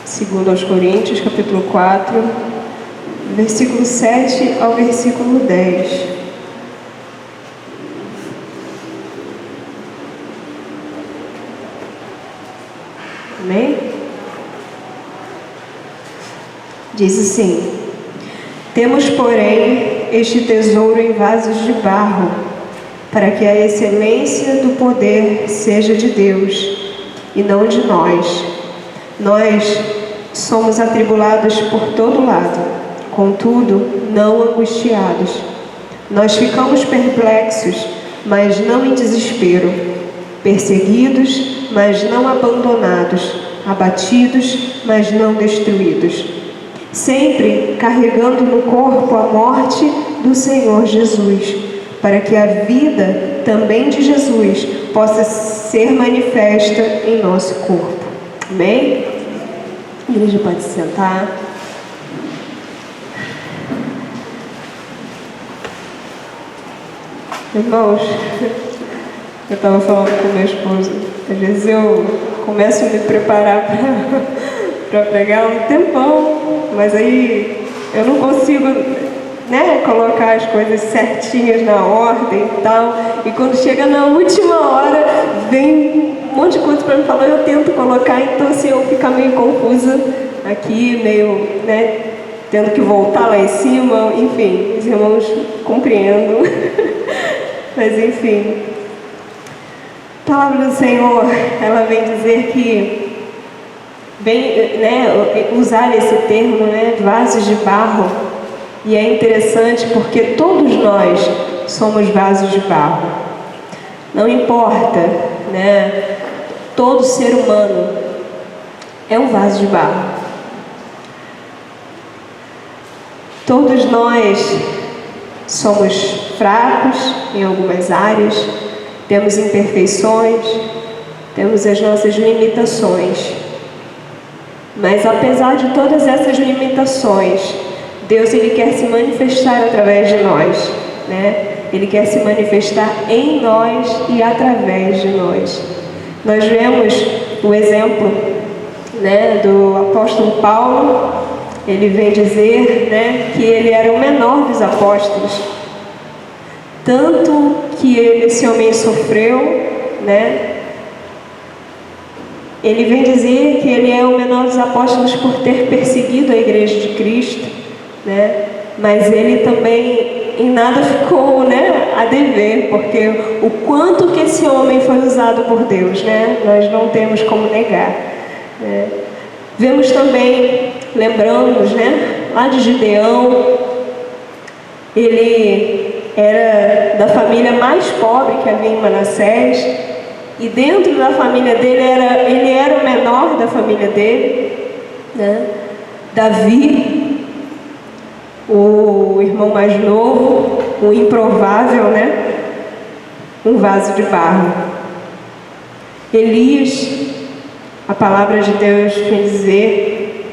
Segundo aos Coríntios, capítulo 4, versículo 7 ao versículo 10. Amém? Diz assim: temos, porém, este tesouro em vasos de barro, para que a excelência do poder seja de Deus e não de nós. Nós somos atribulados por todo lado, contudo, não angustiados. Nós ficamos perplexos, mas não em desespero, perseguidos, mas não abandonados, abatidos, mas não destruídos, sempre carregando no corpo a morte do Senhor Jesus, para que a vida também de Jesus possa ser manifesta em nosso corpo. Amém? A igreja pode se sentar. Irmãos, eu estava falando com meu esposo, às vezes eu começo a me preparar para pregar um tempão, mas aí eu não consigo, colocar as coisas certinhas na ordem e tal, e quando chega na última hora, vem um monte de coisa para me falar, eu tento colocar, então assim, eu fico meio confusa aqui, meio, tendo que voltar lá em cima, enfim, os irmãos compreendam, mas enfim, a palavra do Senhor, ela vem dizer que, usar esse termo, vasos de barro, e é interessante porque todos nós somos vasos de barro. Não importa, todo ser humano é um vaso de barro. Todos nós somos fracos em algumas áreas, temos imperfeições, temos as nossas limitações. Mas apesar de todas essas limitações, Deus, Ele quer se manifestar através de nós, Ele quer se manifestar em nós e através de nós. Nós vemos o exemplo, do apóstolo Paulo. Ele vem dizer, que ele era o menor dos apóstolos. Tanto que esse homem sofreu, Ele vem dizer que ele é o menor dos apóstolos por ter perseguido a igreja de Cristo, mas ele também em nada ficou, a dever, porque o quanto que esse homem foi usado por Deus, nós não temos como negar. Vemos também, lembramos, lá de Gideão, ele era da família mais pobre que havia em Manassés, e dentro da família dele, ele era o menor da família dele, Davi, o irmão mais novo, o improvável, um vaso de barro. Elias, a palavra de Deus vem dizer,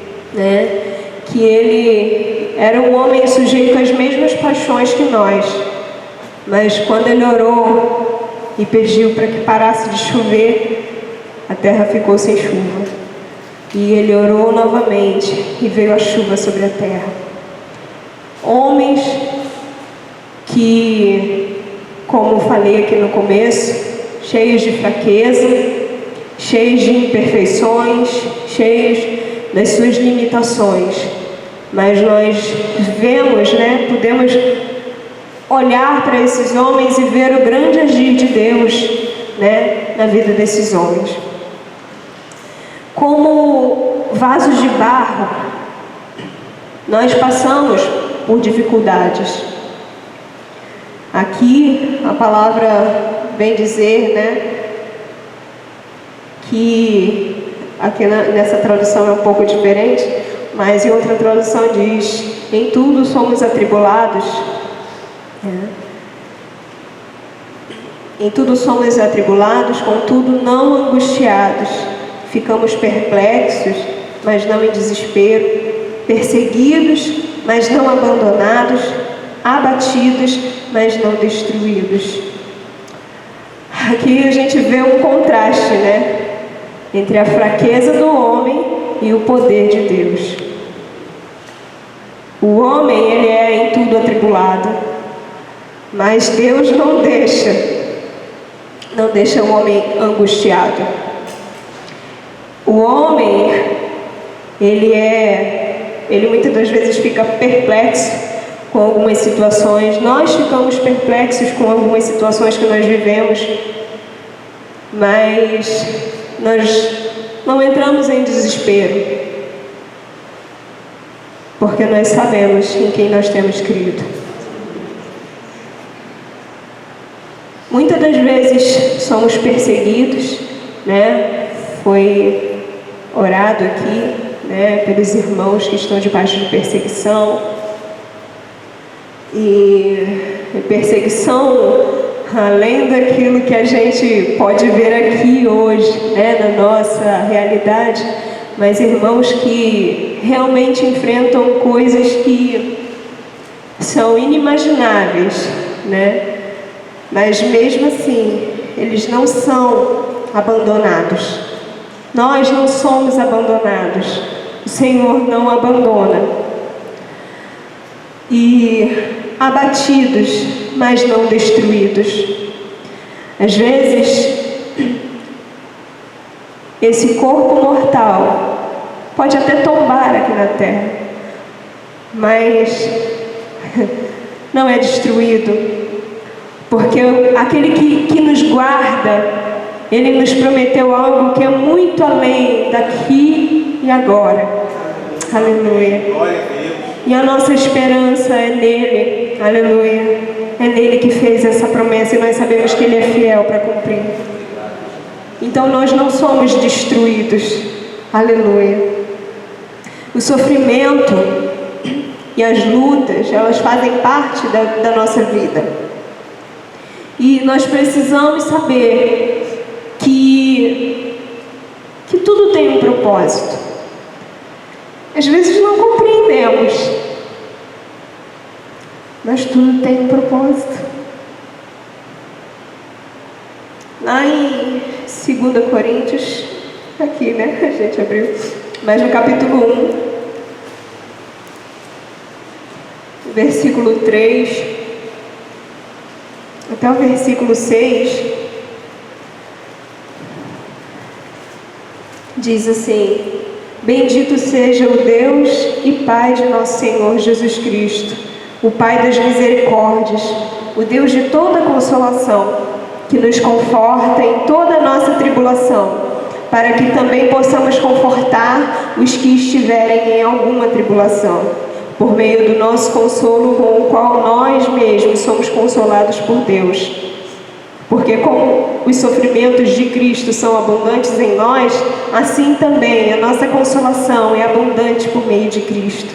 que ele era um homem sujeito às mesmas paixões que nós, mas quando ele orou e pediu para que parasse de chover, a terra ficou sem chuva. E ele orou novamente e veio a chuva sobre a terra. Homens que, como falei aqui no começo, cheios de fraqueza, cheios de imperfeições, cheios das suas limitações. Mas nós vemos, podemos olhar para esses homens e ver o grande agir de Deus, na vida desses homens. Como vasos de barro, nós passamos por dificuldades. Aqui a palavra vem dizer, que aqui nessa tradução é um pouco diferente, mas em outra tradução diz: em tudo somos atribulados. Em tudo somos atribulados, contudo não angustiados. Ficamos perplexos, mas não em desespero, perseguidos, mas não abandonados, abatidos, mas não destruídos. Aqui a gente vê um contraste, entre a fraqueza do homem e o poder de Deus. O homem, ele é em tudo atribulado, mas Deus não deixa o homem angustiado. O homem, ele muitas das vezes fica perplexo com algumas situações. Nós ficamos perplexos com algumas situações que nós vivemos, mas nós não entramos em desespero, porque nós sabemos em quem nós temos crido. Muitas das vezes somos perseguidos, né? Foi orado aqui, né, pelos irmãos que estão debaixo de perseguição. E perseguição, além daquilo que a gente pode ver aqui hoje, né, na nossa realidade, mas irmãos que realmente enfrentam coisas que são inimagináveis, né? Mas mesmo assim, eles não são abandonados. Nós não somos abandonados. O Senhor não abandona. E abatidos, mas não destruídos. Às vezes, esse corpo mortal pode até tombar aqui na terra, mas não é destruído, porque aquele que nos guarda, Ele nos prometeu algo que é muito além daqui e agora. Aleluia. E a nossa esperança é nele. Aleluia. É nele que fez essa promessa e nós sabemos que Ele é fiel para cumprir. Então nós não somos destruídos. Aleluia. O sofrimento e as lutas, elas fazem parte da nossa vida. E nós precisamos saber que tudo tem um propósito. Às vezes não compreendemos, mas tudo tem um propósito. Lá em 2 Coríntios, aqui, né? A gente abriu, mas no capítulo 1, versículo 3 até o versículo 6, diz assim: Bendito seja o Deus e Pai de nosso Senhor Jesus Cristo, o Pai das misericórdias, o Deus de toda consolação, que nos conforta em toda a nossa tribulação, para que também possamos confortar os que estiverem em alguma tribulação, por meio do nosso consolo com o qual nós mesmos somos consolados por Deus. Porque como os sofrimentos de Cristo são abundantes em nós, assim também a nossa consolação é abundante por meio de Cristo.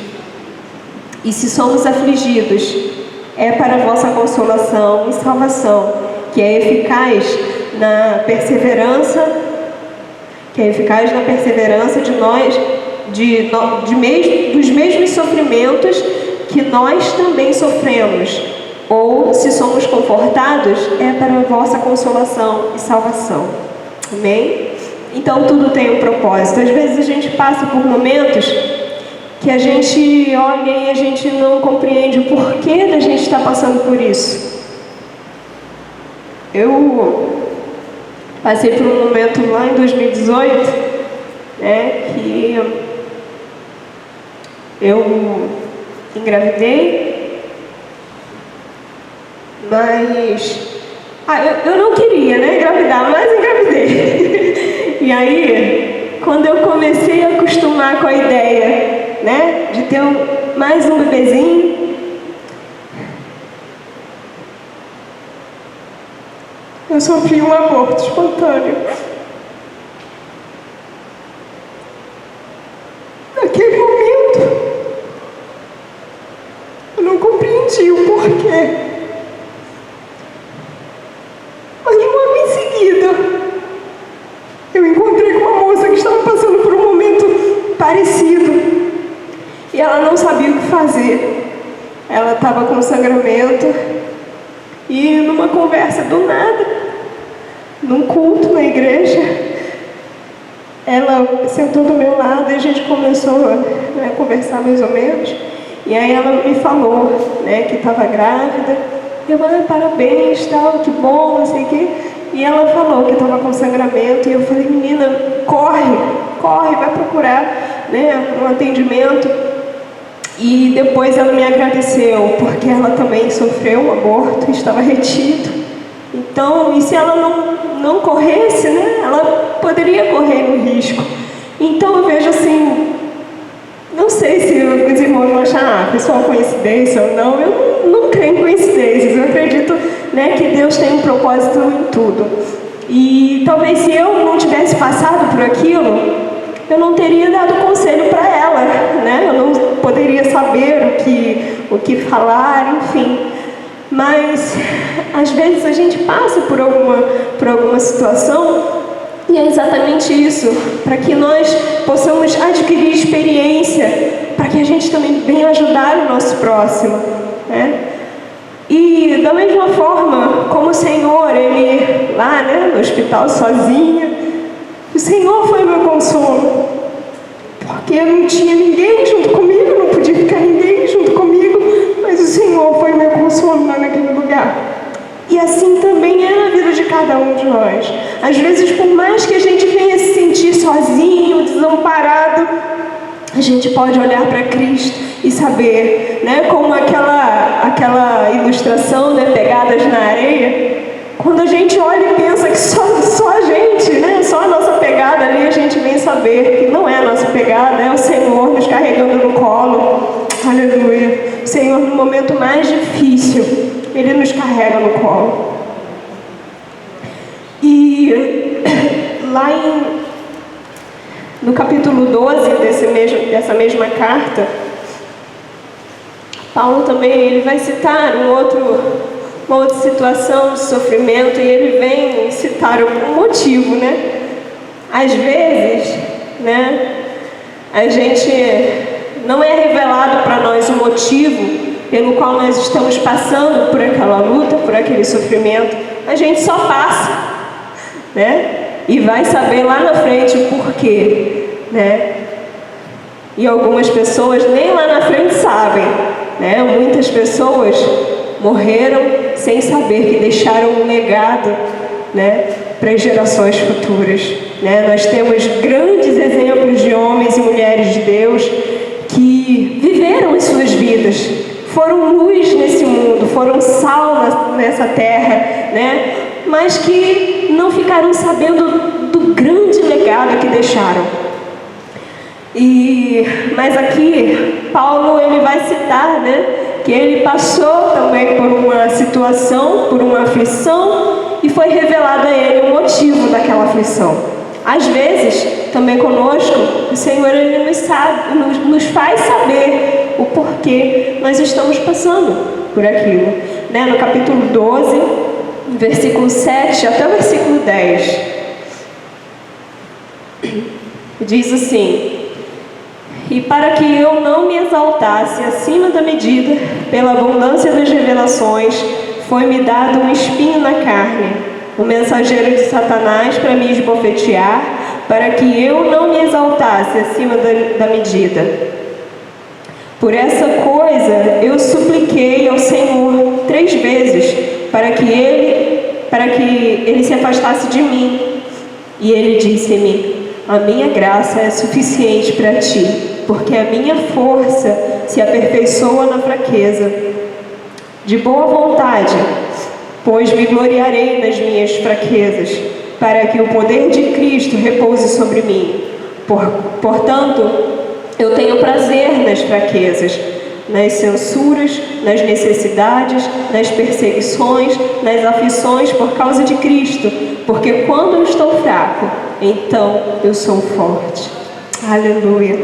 E se somos afligidos, é para a vossa consolação e salvação, que é eficaz na perseverança, de nós, dos mesmos sofrimentos que nós também sofremos. Ou, se somos confortados, é para a vossa consolação e salvação. Amém? Então, tudo tem um propósito. Às vezes a gente passa por momentos que a gente olha e a gente não compreende o porquê da gente estar passando por isso. Eu passei por um momento lá em 2018, né, que eu engravidei. Mas eu não queria, né, engravidar, mas engravidei. E aí, quando eu comecei a acostumar com a ideia, né, de ter mais um bebezinho, eu sofri um aborto espontâneo. Naquele momento, eu não compreendi o porquê. Mas logo em seguida, eu encontrei com uma moça que estava passando por um momento parecido. E ela não sabia o que fazer. Ela estava com sangramento. E numa conversa do nada, num culto na igreja, ela sentou do meu lado e a gente começou a conversar mais ou menos, e aí ela me falou, né, que estava grávida. Eu falei, parabéns, tal, que bom, não sei o quê. E ela falou que estava com sangramento, e eu falei, menina, corre, vai procurar, né, um atendimento. E depois ela me agradeceu, porque ela também sofreu um aborto, estava retido. Então, e se ela não corresse, né, ela poderia correr no risco. Então eu vejo assim, não sei se os irmãos vão achar, pessoal, coincidência ou não, eu não creio em coincidências, eu acredito, né, que Deus tem um propósito em tudo. E talvez se eu não tivesse passado por aquilo, eu não teria dado conselho para ela, né? Eu não poderia saber o que falar, enfim. Mas às vezes a gente passa por alguma situação, e é exatamente isso, para que nós possamos adquirir experiência, para que a gente também venha ajudar o nosso próximo, né? E da mesma forma, como o Senhor, Ele lá, né, no hospital sozinha, o Senhor foi meu consolo, porque não tinha ninguém junto comigo, não podia ficar ninguém junto comigo, mas o Senhor foi meu consolo lá naquele lugar. E assim também é na vida de cada um de nós. Às vezes, por mais que a gente venha se sentir sozinho, desamparado, a gente pode olhar para Cristo e saber, né, como aquela ilustração, né, pegadas na areia. Quando a gente olha e pensa que só a gente, né, só a nossa pegada ali, a gente vem saber que não é a nossa pegada, é o Senhor nos carregando no colo. Aleluia. O Senhor, no momento mais difícil, Ele nos carrega no colo. E lá no capítulo 12 dessa mesma carta, Paulo também ele vai citar uma outra situação de sofrimento, e ele vem citar um motivo, né? Às vezes, né, a gente não é revelado para nós o motivo pelo qual nós estamos passando por aquela luta, por aquele sofrimento. A gente só passa, né? E vai saber lá na frente o porquê, né? E algumas pessoas nem lá na frente sabem, né? Muitas pessoas morreram sem saber que deixaram um legado, né, para as gerações futuras, né? Nós temos grandes exemplos de homens e mulheres de Deus que viveram as suas vidas, foram luz nesse mundo, foram sal nessa terra, né? Mas que não ficaram sabendo do grande legado que deixaram. Mas aqui, Paulo ele vai citar, né, que ele passou também por uma situação, por uma aflição, e foi revelado a ele o motivo daquela aflição. Às vezes, também conosco, o Senhor ele nos faz saber o porquê nós estamos passando por aquilo. Né? No capítulo 12, versículo 7 até o versículo 10, diz assim: e para que eu não me exaltasse acima da medida, pela abundância das revelações, foi-me dado um espinho na carne, um mensageiro de Satanás para me esbofetear, para que eu não me exaltasse acima da medida. Por essa coisa eu supliquei ao Senhor 3 vezes, para que ele se afastasse de mim. E ele disse-me: a minha graça é suficiente para ti, porque a minha força se aperfeiçoa na fraqueza. De boa vontade, pois me gloriarei nas minhas fraquezas, para que o poder de Cristo repouse sobre mim. Portanto, eu tenho prazer nas fraquezas, nas censuras, nas necessidades, nas perseguições, nas aflições por causa de Cristo, porque quando eu estou fraco, então eu sou forte. Aleluia.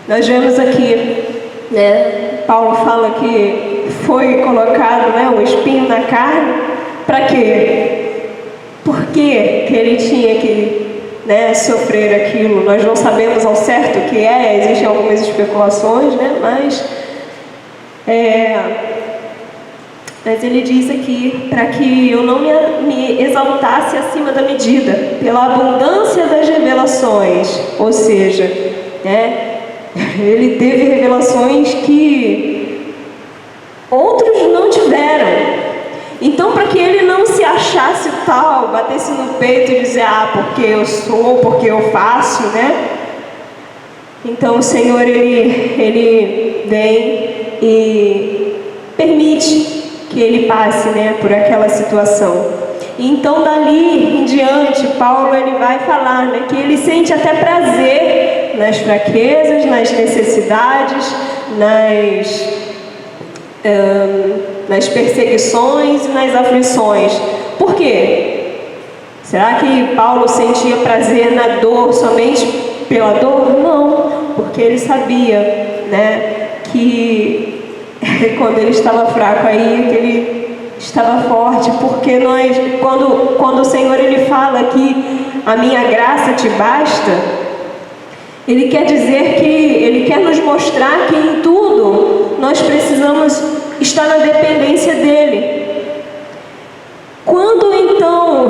Nós vemos aqui, né, Paulo fala que foi colocado, né, um espinho na carne. Para quê? Por que ele tinha que, né, sofrer aquilo? Nós não sabemos ao certo o que é, existem algumas especulações, né, mas ele diz aqui, para que eu não me exaltasse acima da medida, pela abundância das revelações, ou seja, né? Ele teve revelações que outros não tiveram. Então, para que ele não se achasse tal, batesse no peito e dizer, porque eu sou, porque eu faço, né? Então, o Senhor, Ele vem e permite que ele passe, né, por aquela situação. Então, dali em diante, Paulo ele vai falar, né, que ele sente até prazer nas fraquezas, nas necessidades, nas perseguições e nas aflições. Por quê? Será que Paulo sentia prazer na dor somente pela dor? Não, porque ele sabia, né, que quando ele estava fraco aí, que ele estava forte, porque quando o Senhor ele fala que a minha graça te basta, ele quer dizer que ele quer nos mostrar que em tudo nós precisamos estar na dependência dele. Quando então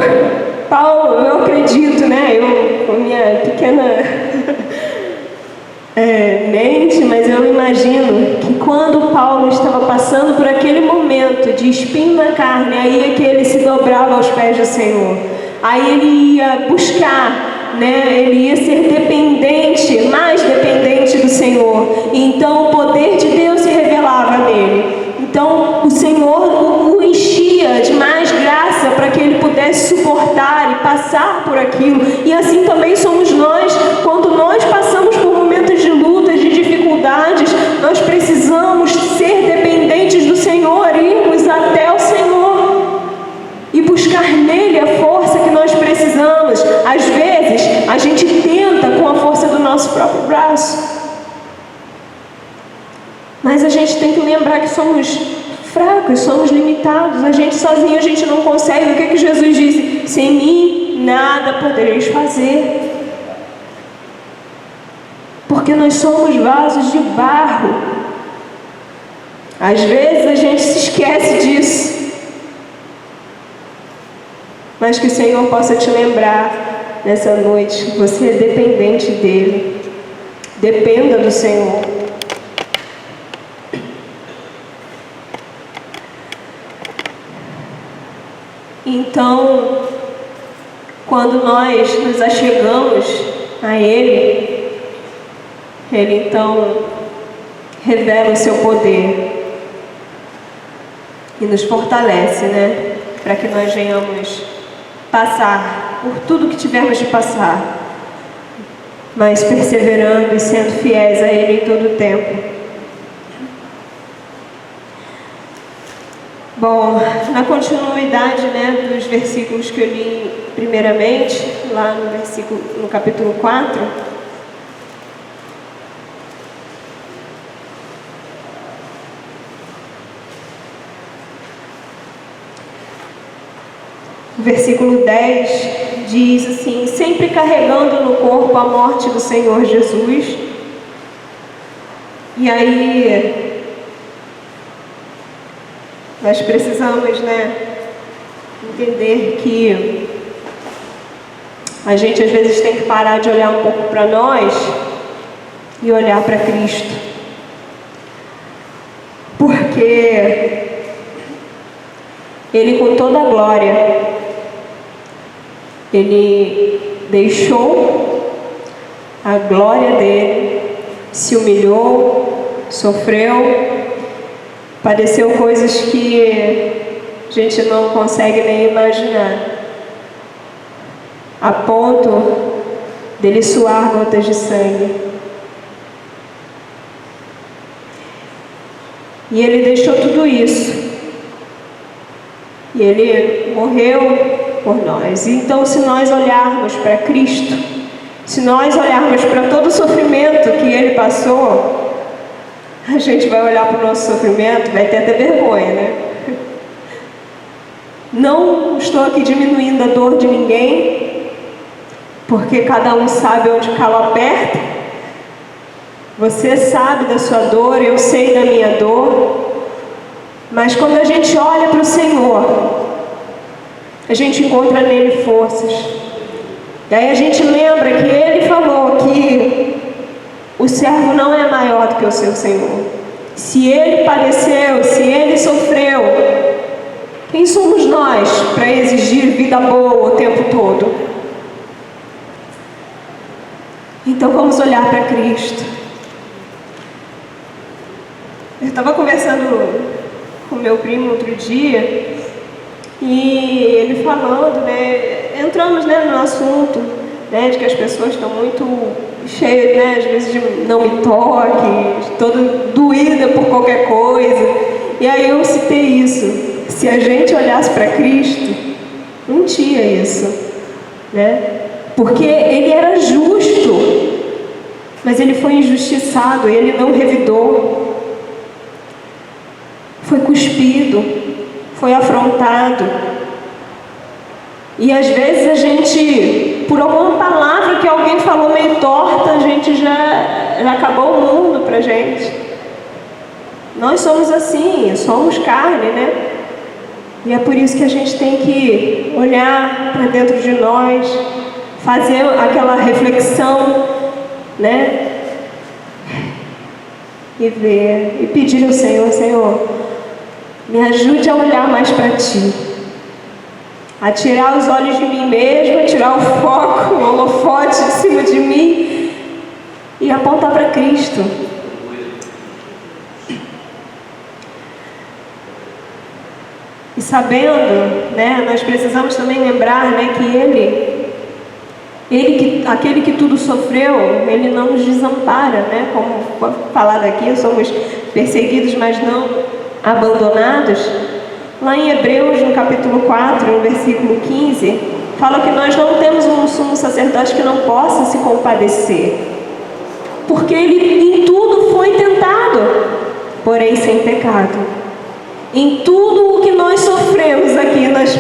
Paulo, eu acredito, né, eu com minha pequena mente, mas eu imagino que quando Paulo estava passando por aquele momento de espinho na carne, aí é que ele se dobrava aos pés do Senhor, aí ele ia buscar, né, ele ia ser dependente, mais dependente do Senhor, e então o poder de Deus se revelava nele. Então o Senhor o enchia de mais graça para que ele pudesse suportar e passar por aquilo. E assim também somos nós. Quando nós passamos por momentos de lutas, de dificuldades, nós precisamos ser dependentes do Senhor, irmos até o Senhor e buscar nele a força que nós precisamos. Às vezes a gente tenta com a força do nosso próprio braço, mas a gente tem que lembrar que somos fracos, somos limitados. A gente sozinho, a gente não consegue. O que Jesus disse? Sem mim, nada podereis fazer. Porque nós somos vasos de barro. Às vezes a gente se esquece disso. Mas que o Senhor possa te lembrar nessa noite que você é dependente dEle. Dependa do Senhor. Então, quando nós nos achegamos a Ele, Ele então revela o seu poder e nos fortalece, né? Para que nós venhamos passar por tudo que tivermos de passar, mas perseverando e sendo fiéis a Ele em todo o tempo. Bom, na continuidade, né, dos versículos que eu li primeiramente, lá no capítulo 4, o versículo 10 diz assim: sempre carregando no corpo a morte do Senhor Jesus. E aí nós precisamos, né, entender que a gente às vezes tem que parar de olhar um pouco para nós e olhar para Cristo. Porque Ele, com toda a glória, Ele deixou a glória dele, se humilhou, sofreu, padeceu coisas que a gente não consegue nem imaginar, a ponto dele suar gotas de sangue. E ele deixou tudo isso. E ele morreu por nós. Então, se nós olharmos para Cristo, se nós olharmos para todo o sofrimento que ele passou, a gente vai olhar para o nosso sofrimento, vai ter até vergonha, né? Não estou aqui diminuindo a dor de ninguém, porque cada um sabe onde o calo aperta. Você sabe da sua dor, eu sei da minha dor. Mas quando a gente olha para o Senhor, a gente encontra nele forças. E aí a gente lembra que ele falou que O servo não é maior do que o seu senhor. Se ele padeceu, se ele sofreu, quem somos nós para exigir vida boa o tempo todo? Então vamos olhar para Cristo. Eu estava conversando com meu primo outro dia e ele falando, entramos no assunto, de que as pessoas estão muito cheias, às vezes de não me toque, toda doída por qualquer coisa. E aí eu citei isso. Se a gente olhasse para Cristo, não tinha isso, Porque ele era justo, mas ele foi injustiçado, ele não revidou, foi cuspido, foi afrontado. E às vezes a gente, por alguma palavra que alguém falou meio torta, a gente já acabou o mundo pra gente. Nós somos assim, somos carne, E é por isso que a gente tem que olhar para dentro de nós, fazer aquela reflexão, E ver, e pedir ao Senhor, Senhor, me ajude a olhar mais para Ti, a tirar os olhos de mim mesmo, a tirar o foco, o holofote de cima de mim e apontar para Cristo. E sabendo, nós precisamos também lembrar, que aquele que tudo sofreu, ele não nos desampara, como foi falado aqui, somos perseguidos, mas não abandonados. Lá em Hebreus, no capítulo 4, no versículo 15, fala que nós não temos um sumo sacerdote que não possa se compadecer, porque ele em tudo foi tentado, porém sem pecado. Em tudo o que nós sofremos aqui, nós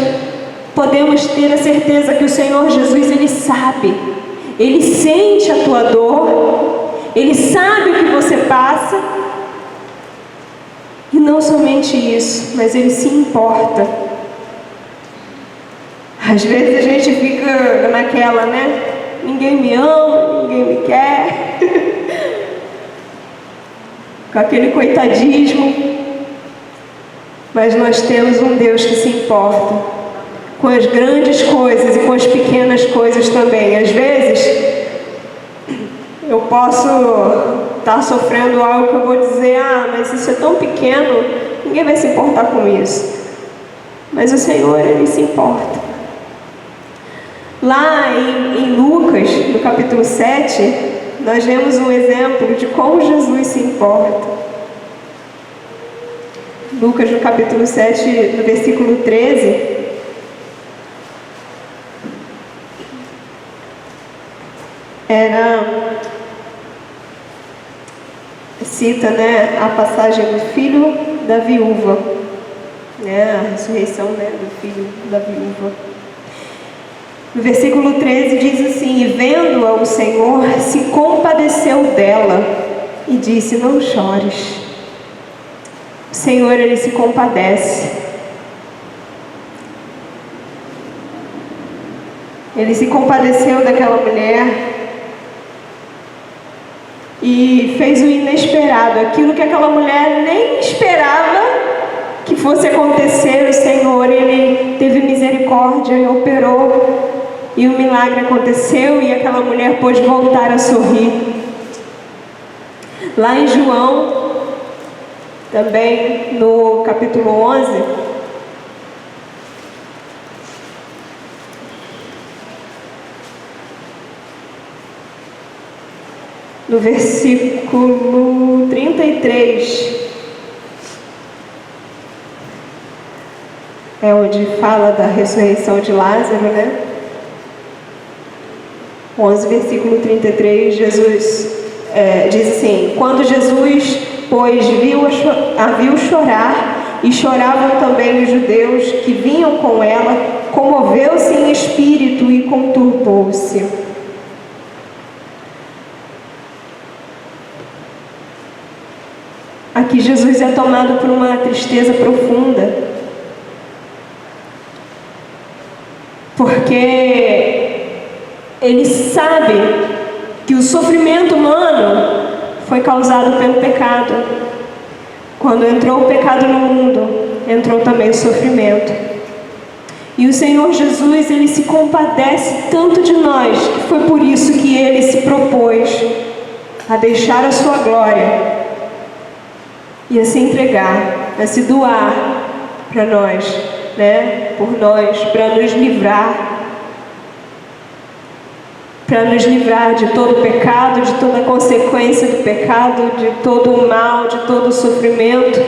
podemos ter a certeza que o Senhor Jesus, Ele sabe, Ele sente a tua dor, Ele sabe o que você passa, e não somente isso, mas Ele se importa. Às vezes a gente fica naquela, ninguém me ama, ninguém me quer, com aquele coitadismo, mas nós temos um Deus que se importa com as grandes coisas e com as pequenas coisas também. Às vezes eu posso estar sofrendo algo que eu vou dizer, mas isso é tão pequeno, ninguém vai se importar com isso. Mas o Senhor, Ele se importa. Lá em Lucas, no capítulo 7, nós vemos um exemplo de como Jesus se importa. Lucas, no capítulo 7, no versículo 13, cita a passagem do filho da viúva, a ressurreição do filho da viúva. No versículo 13 diz assim: e vendo-a o Senhor se compadeceu dela e disse: não chores. O Senhor, Ele se compadece. Ele se compadeceu daquela mulher e fez o inesperado, aquilo que aquela mulher nem esperava que fosse acontecer. O Senhor, Ele teve misericórdia e operou, e o milagre aconteceu, e aquela mulher pôde voltar a sorrir. Lá em João, também no capítulo 11, no versículo 33, é onde fala da ressurreição de Lázaro, 11, versículo 33, Jesus diz assim: quando Jesus, pois, a viu chorar, e choravam também os judeus que vinham com ela, comoveu-se em espírito e conturbou-se. Aqui Jesus é tomado por uma tristeza profunda, porque Ele sabe que o sofrimento humano foi causado pelo pecado. Quando entrou o pecado no mundo, entrou também o sofrimento. E o Senhor Jesus, Ele se compadece tanto de nós, que foi por isso que Ele se propôs a deixar a sua glória e a se entregar, a se doar para nós, né? Por nós, para nos livrar de todo o pecado, de toda a consequência do pecado, de todo o mal, de todo o sofrimento.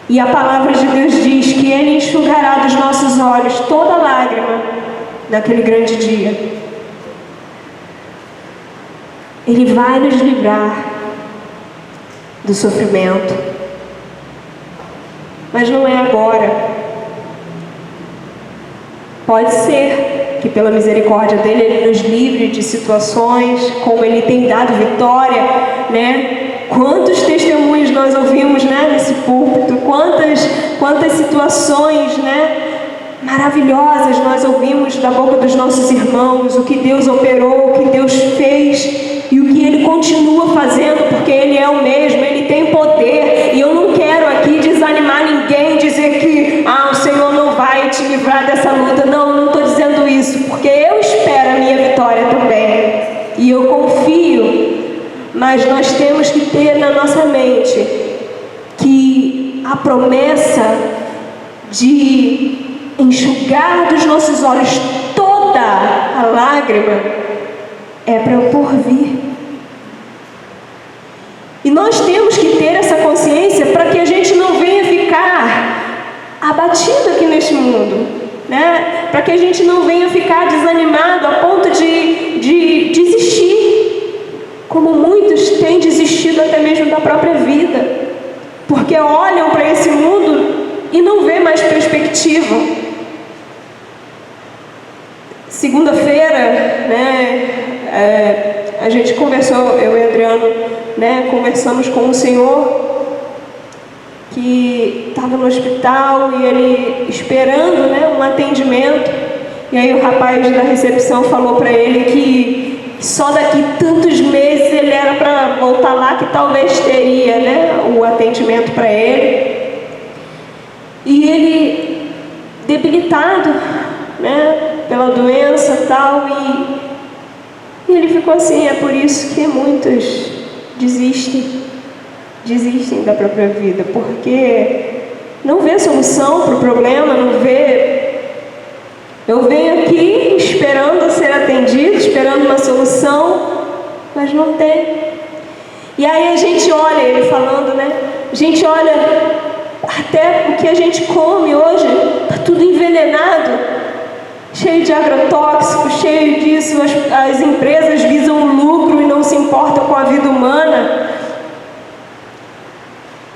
E a palavra de Deus diz que Ele enxugará dos nossos olhos toda lágrima naquele grande dia. Ele vai nos livrar do sofrimento. Mas não é agora. Pode ser que pela misericórdia dele, Ele nos livre de situações, como Ele tem dado vitória, né? Quantos testemunhos nós ouvimos, né, nesse púlpito, quantas situações, né, maravilhosas nós ouvimos da boca dos nossos irmãos, o que Deus operou, o que Deus fez e o que Ele continua fazendo, porque Ele é o mesmo, Ele tem poder. E eu não quero aqui desanimar ninguém, dizer que o Senhor não vai te livrar dessa luta. Não estou dizendo isso, porque eu espero a minha vitória também e eu confio. Mas nós temos que ter na nossa mente que a promessa de enxugar dos nossos olhos toda a lágrima é para o porvir. E nós temos que ter essa consciência para que a gente não venha ficar abatido aqui neste mundo, né? Para que a gente não venha ficar desanimado a ponto de desistir, como muitos têm desistido até mesmo da própria vida, porque olham para esse mundo e não vê mais perspectiva. Segunda-feira, né, a gente conversou, eu e Adriano, né, conversamos com um senhor que estava no hospital e ele esperando, né, um atendimento. E aí o rapaz da recepção falou para ele que só daqui tantos meses ele era para voltar lá, que talvez teria, né, o atendimento para ele. E ele, debilitado, né, pela doença e tal, e ele ficou assim. É por isso que muitos desistem da própria vida, porque não vê solução para o problema, não vê. Eu venho aqui esperando ser atendido, esperando uma solução, mas não tem. E aí a gente olha, ele falando, né? A gente olha até o que a gente come hoje, está tudo envenenado, cheio de agrotóxicos, cheio disso. As empresas visam o lucro e não se importam com a vida humana.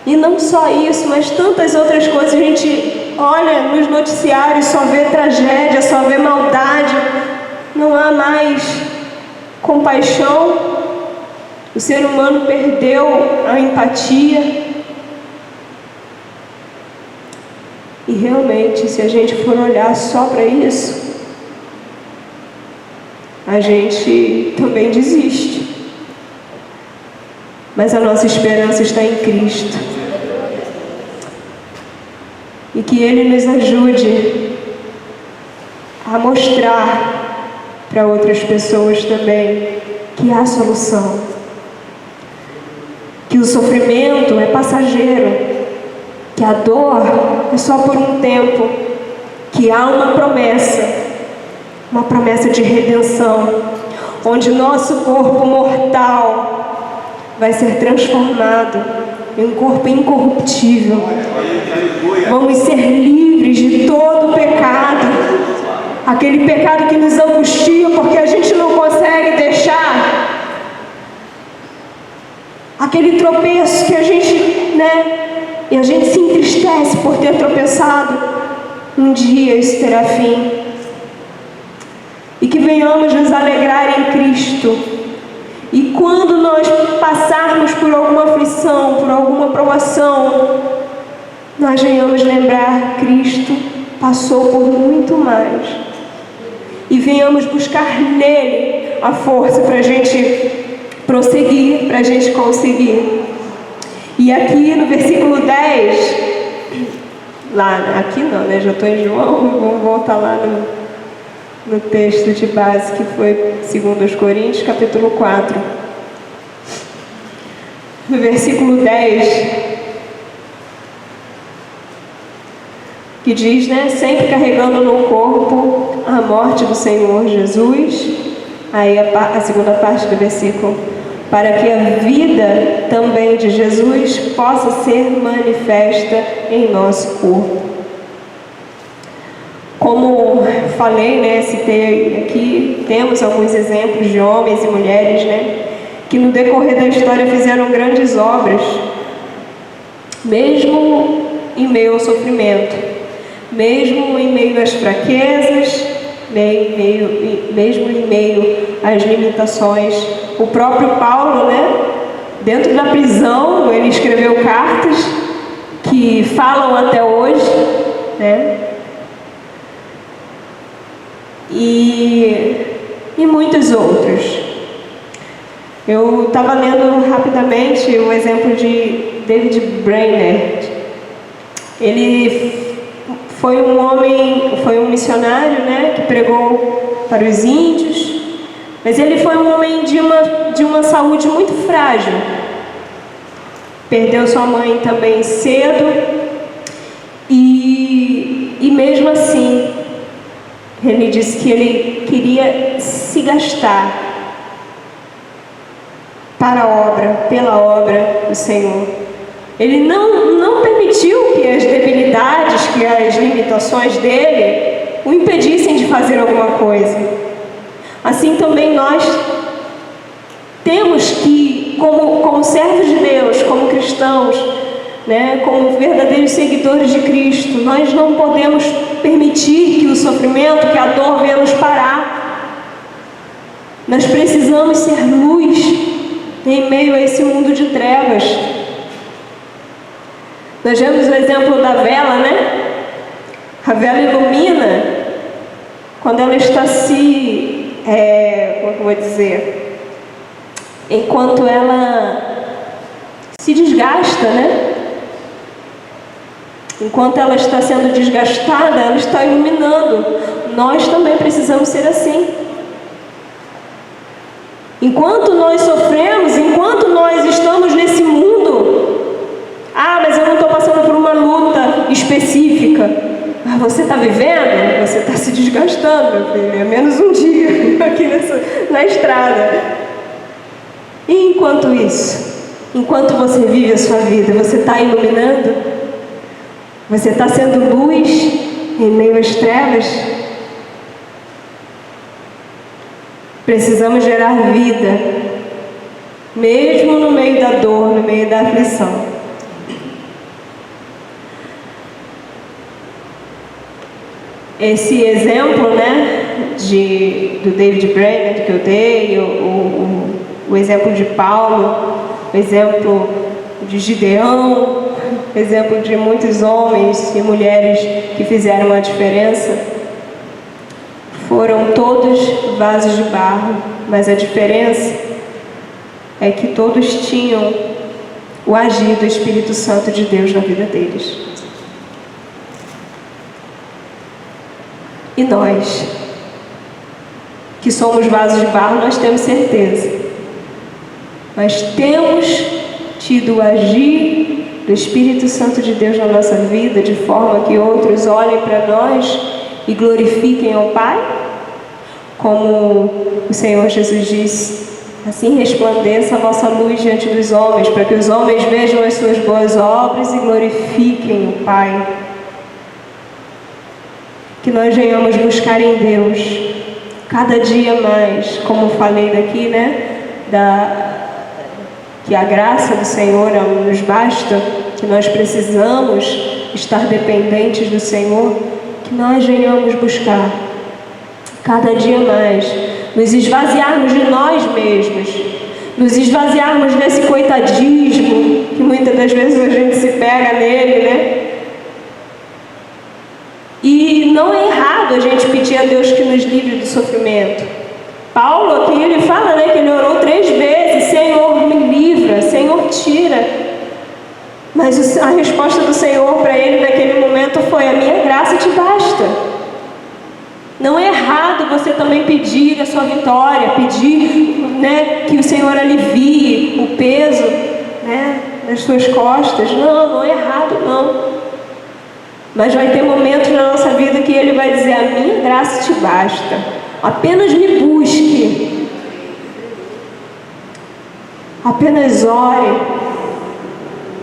E não só isso, mas tantas outras coisas. A gente olha nos noticiários, só vê tragédia, só vê maldade. Não há mais compaixão. O ser humano perdeu a empatia. E realmente, se a gente for olhar só para isso, a gente também desiste. Mas a nossa esperança está em Cristo. E que Ele nos ajude a mostrar para outras pessoas também que há solução. Que o sofrimento é passageiro. Que a dor é só por um tempo. Que há uma promessa de redenção, onde nosso corpo mortal vai ser transformado em um corpo incorruptível. Vamos ser livres de todo o pecado, aquele pecado que nos angustia porque a gente não consegue deixar, aquele tropeço que a gente, né, e a gente se entristece por ter tropeçado. Um dia isso terá fim. E que venhamos nos alegrar em Cristo. E quando nós passarmos por alguma aflição, por alguma provação, nós venhamos lembrar: Cristo passou por muito mais. E venhamos buscar nele a força para a gente prosseguir, para a gente conseguir. E aqui no versículo 10, aqui não, né? Já estou em João, vamos voltar lá no texto de base, que foi 2 Coríntios, capítulo 4. No versículo 10, que diz, né? Sempre carregando no corpo a morte do Senhor Jesus. Aí a segunda parte do versículo: para que a vida também de Jesus possa ser manifesta em nosso corpo. Como falei, né, citei aqui, temos alguns exemplos de homens e mulheres, né, que no decorrer da história fizeram grandes obras, mesmo em meio ao sofrimento, mesmo em meio às fraquezas, mesmo em meio às limitações. O próprio Paulo, né, dentro da prisão, ele escreveu cartas que falam até hoje, né, e muitos outros. Eu estava lendo rapidamente o exemplo de David Brainerd. Ele foi um missionário, né, que pregou para os índios, mas ele foi um homem de uma saúde muito frágil. Perdeu sua mãe também cedo, e mesmo assim, ele disse que ele queria se gastar pela obra do Senhor. Ele não permitiu que as debilidades, que as limitações dele o impedissem de fazer alguma coisa. Assim também nós temos que, como servos de Deus, como cristãos, né, como verdadeiros seguidores de Cristo, nós não podemos permitir que o sofrimento, que a dor venha nos parar. Nós precisamos ser luz em meio a esse mundo de trevas. Nós vemos o exemplo da vela, né? A vela ilumina quando ela está como eu vou dizer? Enquanto ela se desgasta, né? Enquanto ela está sendo desgastada, ela está iluminando. Nós também precisamos ser assim. Enquanto nós sofremos, enquanto nós estamos nesse mundo, mas eu não estou passando por uma luta específica. Você está vivendo? Você está se desgastando, meu filho. É menos um dia aqui na estrada. E enquanto isso, enquanto você vive a sua vida, você está iluminando? Você está sendo luz em meio às trevas? Precisamos gerar vida, mesmo no meio da dor, no meio da aflição. Esse exemplo, né, do David Brainerd que eu dei, o exemplo de Paulo, o exemplo de Gideão, o exemplo de muitos homens e mulheres que fizeram a diferença, foram todos vasos de barro, mas a diferença é que todos tinham o agir do Espírito Santo de Deus na vida deles. E nós, que somos vasos de barro, nós temos certeza. Nós temos tido o agir do Espírito Santo de Deus na nossa vida, de forma que outros olhem para nós e glorifiquem ao Pai? Como o Senhor Jesus disse: assim resplandeça a vossa luz diante dos homens, para que os homens vejam as suas boas obras e glorifiquem o Pai. Que nós venhamos buscar em Deus cada dia mais, como falei daqui, né? Que a graça do Senhor não nos basta, que nós precisamos estar dependentes do Senhor, que nós venhamos buscar cada dia mais, nos esvaziarmos de nós mesmos, nos esvaziarmos desse coitadismo, que muitas das vezes a gente se pega nele, né? E não é errado a gente pedir a Deus que nos livre do sofrimento. Paulo aqui, ele fala, né, que ele orou 3 vezes, Mas a resposta do Senhor para ele naquele momento foi: a minha graça te basta. Não é errado você também pedir a sua vitória, pedir, né, que o Senhor alivie o peso, né, das suas costas. Não é errado, não. Mas vai ter momentos na nossa vida que Ele vai dizer: a minha graça te basta. Apenas me busque. Apenas ore.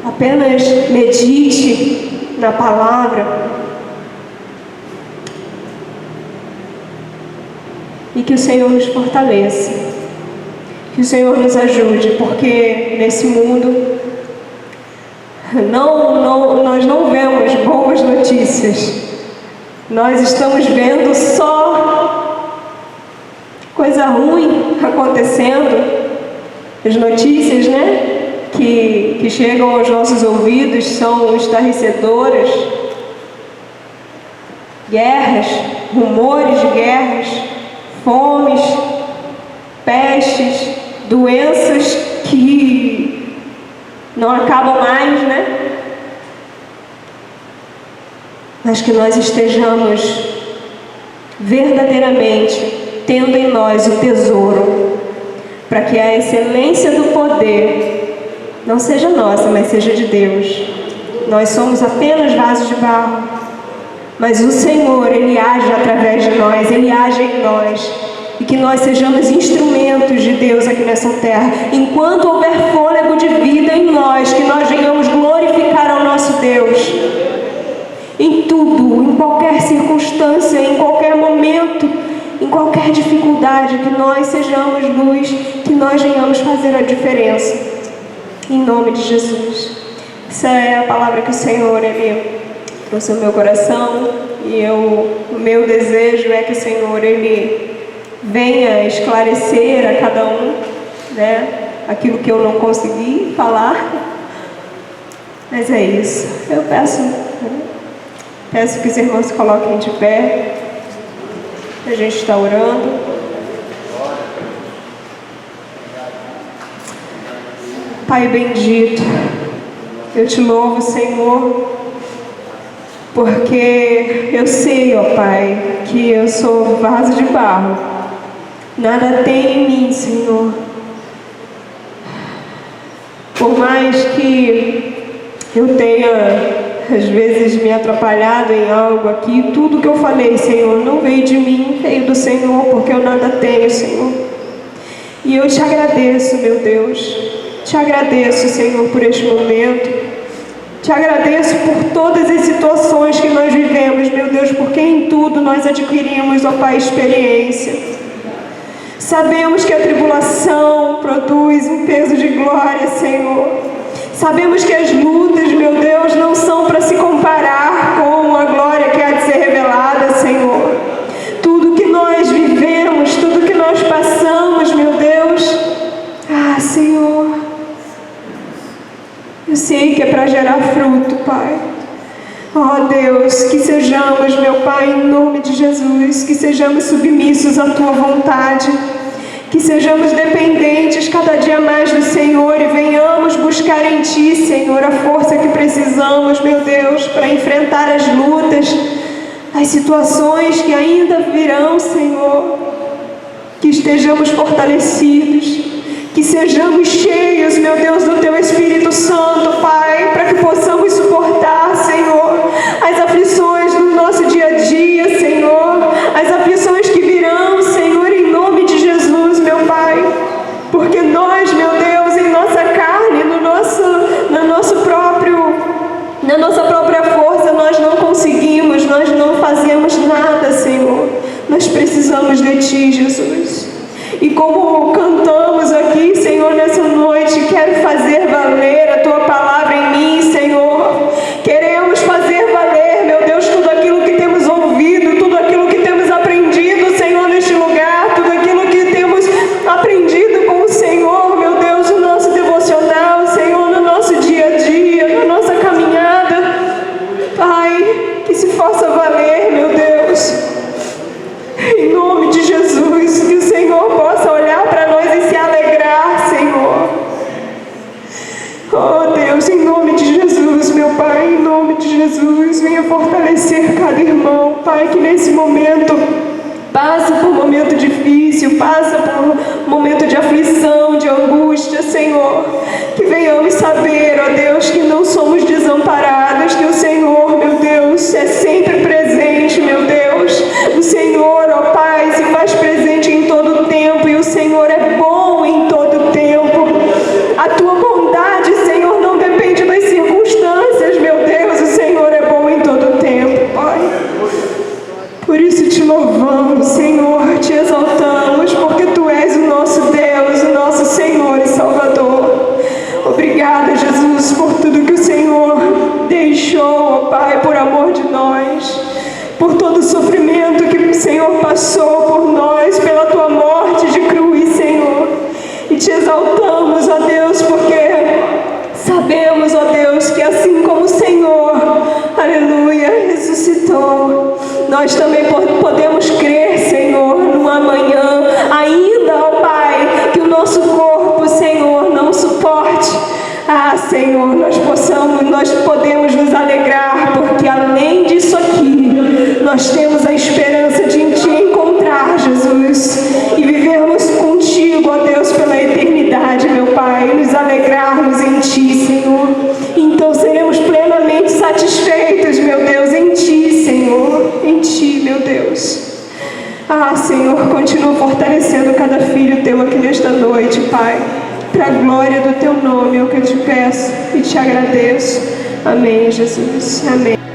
Apenas medite na palavra. E que o Senhor nos fortaleça. Que o Senhor nos ajude, porque nesse mundo nós não vemos boas notícias. Nós estamos vendo só coisa ruim acontecendo. As notícias, né, que chegam aos nossos ouvidos são estarrecedoras. Guerras, rumores de guerras, fomes, pestes, doenças que não acabam mais, né? Mas que nós estejamos verdadeiramente tendo em nós o tesouro, para que a excelência do poder não seja nossa, mas seja de Deus. Nós somos apenas vasos de barro, mas o Senhor, Ele age através de nós, Ele age em nós. E que nós sejamos instrumentos de Deus aqui nessa terra. Enquanto houver fôlego de vida em nós, que nós venhamos glorificar ao nosso Deus. Em tudo, em qualquer circunstância, em qualquer momento, em qualquer dificuldade, que nós sejamos luz, que nós venhamos fazer a diferença. Em nome de Jesus. Essa é a palavra que o Senhor, Ele trouxe ao meu coração. E o meu desejo é que o Senhor, Ele venha esclarecer a cada um, né, aquilo que eu não consegui falar. Mas é isso. Eu peço que os irmãos se coloquem de pé. A gente está orando. Pai bendito, eu te louvo, Senhor, porque eu sei, ó Pai, que eu sou vaso de barro. Nada tem em mim, Senhor. Por mais que eu tenha, às vezes, me atrapalhado em algo aqui, tudo que eu falei, Senhor, não veio de mim, veio do Senhor, porque eu nada tenho, Senhor. E eu te agradeço, meu Deus. Te agradeço, Senhor, por este momento. Te agradeço por todas as situações que nós vivemos, meu Deus, porque em tudo nós adquirimos, ó Pai, experiência. Sabemos que a tribulação produz um peso de glória, Senhor. Sabemos que as lutas, meu Deus, não são para se comparar com a glória que há de ser revelada, Senhor. Tudo que nós vivemos, tudo que nós passamos, meu Deus, Senhor, eu sei que é para gerar fruto, Pai. Ó Deus, que sejamos, meu Pai, em nome de Jesus, que sejamos submissos à Tua vontade, que sejamos dependentes cada dia mais do Senhor e venhamos buscar em Ti, Senhor, a força que precisamos, meu Deus, para enfrentar as lutas, as situações que ainda virão, Senhor. Que estejamos fortalecidos, que sejamos cheios, meu Deus, do Teu Espírito Santo, Pai, para que possamos suportar, Senhor, as aflições do nosso dia a dia, Senhor, as aflições que virão, Senhor, em nome de Jesus, meu Pai, porque nós, meu Deus, em nossa carne, na nossa própria força, nós não conseguimos, nós não fazemos nada, Senhor. Nós precisamos de Ti, Jesus. E como cantamos aqui, Senhor, nessa noite, quero fazer valer a Tua palavra em mim, Senhor. Queremos fazer valer, meu Deus, tudo aquilo que temos ouvido, tudo aquilo que temos aprendido, Senhor, neste lugar, tudo aquilo que temos aprendido com o Senhor, meu Deus, no nosso devocional, Senhor, no nosso dia a dia, na nossa caminhada. Pai, que se faça valer, meu Deus. Em nome de Jesus, que o Senhor possa olhar para nós e se alegrar, Senhor. Oh Deus, em nome de Jesus. oramos, meu Pai, em nome de Jesus, venha fortalecer cada irmão, Pai, que nesse momento passa por um momento difícil, passa por um momento de aflição, de angústia, Senhor. Que venhamos saber, ó Deus, que não somos desamparados, que o Senhor, meu Deus, é sempre presente, meu Deus. O Senhor, ó Pai, se faz presente em todo o tempo e o Senhor é bom em todo o tempo. A tua bondade, Senhor, não depende das circunstâncias, meu Deus. O Senhor é bom em todo o tempo, Pai. Por isso te louvamos, Senhor, te exaltamos, porque Tu és o nosso Deus, o nosso Senhor e Salvador. Obrigada, Jesus, por tudo que o Senhor deixou, ó Pai, por amor de nós, por todo o sofrimento que o Senhor passou por nós, pela Tua morte de cruz, Senhor. E te exaltamos, ó Deus, porque sabemos, ó Deus, que assim como o Senhor, aleluia, ressuscitou, nós também podemos crer, Senhor, no amanhã, ainda, ó Pai, que o nosso corpo, Senhor, não suporte. Ah, Senhor, nós podemos nos alegrar, porque além disso aqui, nós temos a esperança de Te encontrar, Jesus, e vivermos contigo, ó Deus, pela eternidade, meu Pai, e nos alegrarmos em Ti, Senhor. Então seremos plenamente satisfeitos, meu Deus, em Ti, Senhor, em Ti, meu Deus. Ah, Senhor, continua fortalecendo cada filho Teu aqui nesta noite, Pai, para a glória do Teu nome, é o que eu Te peço e Te agradeço. Amém, Jesus. Amém.